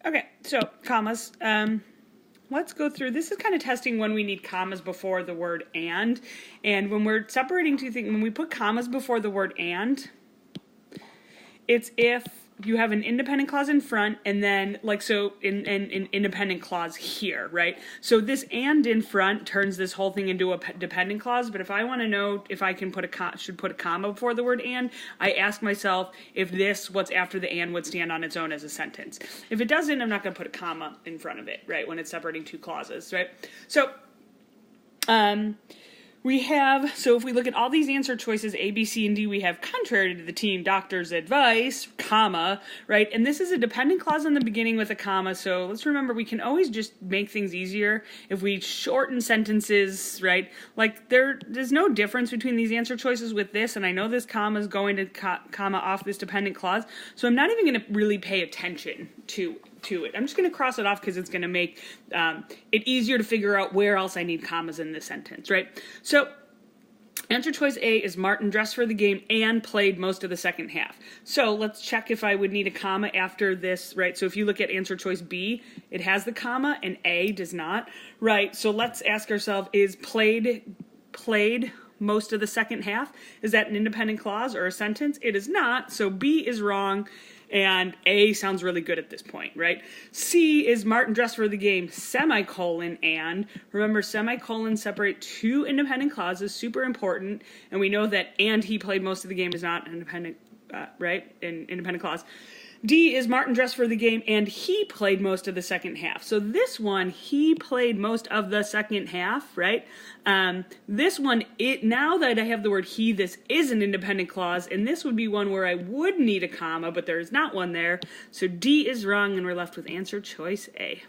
Okay, so commas. Let's go through. This is kind of testing when we need commas before the word and. And when we're separating two things, when we put commas before the word and, it's if you have an independent clause in front and then, like, so in independent clause here, right? So this and in front turns this whole thing into a dependent clause, but if I want to know if I can should put a comma before the word and, I ask myself if this, what's after the and, would stand on its own as a sentence. If it doesn't, I'm not going to put a comma in front of it, right, when it's separating two clauses, right? So, we have, so if we look at all these answer choices, A, B, C, and D, we have contrary to the team doctor's advice, comma, right? And this is a dependent clause in the beginning with a comma, so let's remember we can always just make things easier if we shorten sentences, right? Like there's no difference between these answer choices with this, and I know this comma is going to comma off this dependent clause, so I'm not even going to really pay attention to it. I'm just going to cross it off because it's going to make it easier to figure out where else I need commas in this sentence, right? So answer choice A is Martin dressed for the game and played most of the second half. So let's check if I would need a comma after this, right? So if you look at answer choice B, it has the comma and A does not, right? So let's ask ourselves, is played most of the second half? Is that an independent clause or a sentence? It is not, so B is wrong. And A sounds really good at this point, right? C is Martin dressed for the game, semicolon, and. Remember, semicolons separate two independent clauses, super important. And we know that and he played most of the game is not an independent, right? An independent clause. D is Martin dressed for the game and he played most of the second half. So this one, he played most of the second half, right? This one, now that I have the word he, this is an independent clause, and this would be one where I would need a comma, but there is not one there. So D is wrong, and we're left with answer choice A.